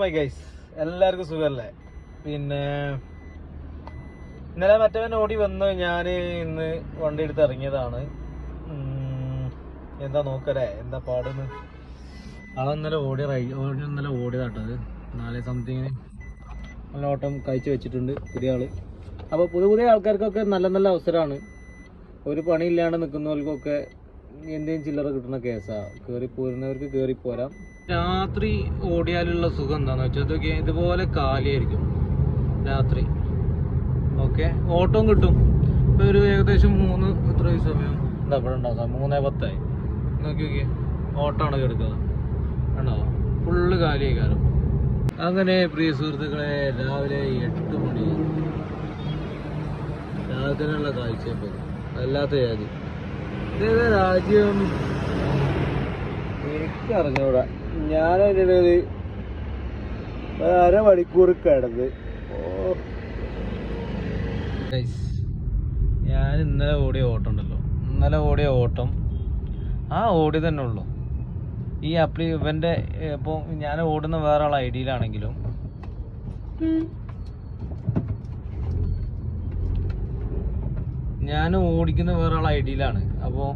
My guys, എല്ലാവർക്കും സുഖമല്ലേ? പിന്നെ ഇന്നലെ മറ്റവൻ ഓടി വന്ന് ഞാൻ ഇന്ന് വണ്ടി എടുത്ത് ഇറങ്ങിയതാണ്. എന്താ നോക്കല്ലേ, എന്താ പാടുന്ന്. ഇന്നലെ ഓടിയതാട്ടത് 4 സംതിങ്ങിന് നല്ല ഓട്ടം കഴിച്ചു വെച്ചിട്ടുണ്ട് പുതിയ ആള്. അപ്പോൾ പുതിയ ആൾക്കാർക്കൊക്കെ നല്ല നല്ല അവസരമാണ്. ഒരു പണിയില്ലാണ്ട് നിൽക്കുന്നവർക്കൊക്കെ എന്തെങ്കിലും ചില്ലറ കിട്ടുന്ന കേസാണ്. കയറിപ്പോരുന്നവർക്ക് കയറിപ്പോരാം. രാത്രി ഓടിയാലുള്ള സുഖം എന്താണെന്ന് വെച്ചാൽ ഇതൊക്കെ ഇതുപോലെ കാലിയായിരിക്കും രാത്രി. ഓക്കെ, ഓട്ടവും കിട്ടും. ഇപ്പോൾ ഒരു ഏകദേശം 3 എത്ര സമയം എന്താ ഇവിടെ ഉണ്ടാവും, 3:10 നോക്കി നോക്കിയേ. ഓട്ടമാണ് കിടക്കുന്നത്, ഉണ്ടാവും ഫുള്ള് കാലിയായി കാലം. അങ്ങനെ പ്രിയ സുഹൃത്തുക്കളെ, രാവിലെ 8 മണി രാത്രിയുള്ള കാഴ്ചയപ്പോൾ അല്ലാത്ത ജാതി. ഇതേതാ രാജ്യം എനിക്കറിഞ്ഞൂടാ. ഞാനതിൻ്റെ ഒരു അരമണിക്കൂർ കിടന്ന്. ഞാൻ ഇന്നലെ ഓടിയ ഓട്ടം ഉണ്ടല്ലോ, ആ ഓടി തന്നെ ഉള്ളൂ. ഈ ഇവൻ്റെ ഇപ്പോൾ ഞാൻ ഓടുന്ന വേറെ ആൾ ഐഡിയിലാണെങ്കിലും ഞാൻ ഓടിക്കുന്ന വേറെ ആൾ ഐഡിയിലാണ്. അപ്പോൾ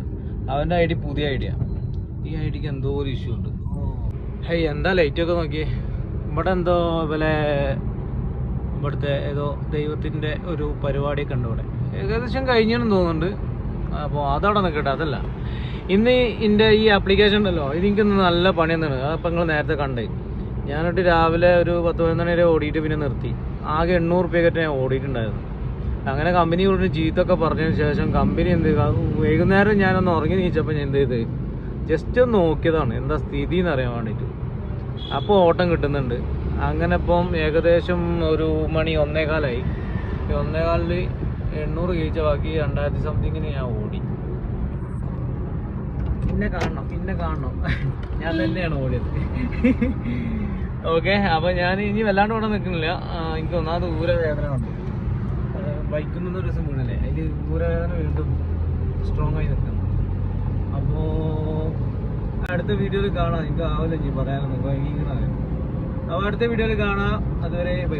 അവൻ്റെ ഐഡി പുതിയ ഐഡിയ. ഈ ഐഡിക്ക് എന്തോ ഒരു ഇഷ്യൂ ഉണ്ട്. ഹേയ്, എന്താ ലൈറ്റൊക്കെ നോക്കിയേ. ഇവിടെ എന്തോ ഇവിടുത്തെ ഏതോ ദൈവത്തിൻ്റെ ഒരു പരിപാടിയൊക്കെ ഉണ്ട് ഇവിടെ. ഏകദേശം കഴിഞ്ഞെന്ന് തോന്നുന്നുണ്ട്. അപ്പോൾ അതവിടെ നിൽക്കട്ടെ, അതല്ല. ഇന്ന് എൻ്റെ ഈ ആപ്ലിക്കേഷൻ ഉണ്ടല്ലോ, ഇതെനിക്കൊന്ന് നല്ല പണി തന്നെയാണ്. അതപ്പോൾ നിങ്ങൾ നേരത്തെ കണ്ടേ. ഞാനൊട്ട് രാവിലെ ഒരു 10-11 മണി വരെ ഓടിയിട്ട് പിന്നെ നിർത്തി. ആകെ 800 രൂപയ്ക്കൊക്കെ ഞാൻ ഓടിയിട്ടുണ്ടായിരുന്നു. അങ്ങനെ കമ്പനി കൊണ്ട് ചീത്തൊക്കെ പറഞ്ഞതിന് ശേഷം കമ്പനി വൈകുന്നേരം ഞാനൊന്ന് ഉറങ്ങി നീച്ചപ്പോൾ ഞാൻ എന്ത് ചെയ്ത് ജസ്റ്റ് ഒന്ന് നോക്കിയതാണ് എന്താ സ്ഥിതി എന്ന് അറിയാൻ വേണ്ടിയിട്ട്. അപ്പോൾ ഓട്ടം കിട്ടുന്നുണ്ട്. അങ്ങനെ ഇപ്പം ഏകദേശം ഒരു മണി 1:15 1:15 800 കഴിച്ച ബാക്കി 2000 സംതിങ്ങിന് ഞാൻ ഓടി. പിന്നെ കാണണം ഞാൻ തന്നെയാണ് ഓടിയത്. ഓക്കെ, അപ്പോൾ ഞാൻ ഇനി വല്ലാണ്ട് ഓടാൻ നിൽക്കുന്നില്ല. എനിക്ക് ഒന്നാമത് ഊരവേദന ഉണ്ട്. ബൈക്കിൽ നിന്ന് ഒരു ദിവസം വീണല്ലേ, അതിൽ ഊരവേദന വീണ്ടും സ്ട്രോങ് ആയി നിൽക്കുന്നു. അപ്പോൾ അടുത്ത വീഡിയോയിൽ കാണാം. എനിക്ക് ആവില്ല ഇനി പറയാനൊന്നും, അപ്പോൾ അടുത്ത വീഡിയോയിൽ കാണാം. അതുവരെ ബൈ.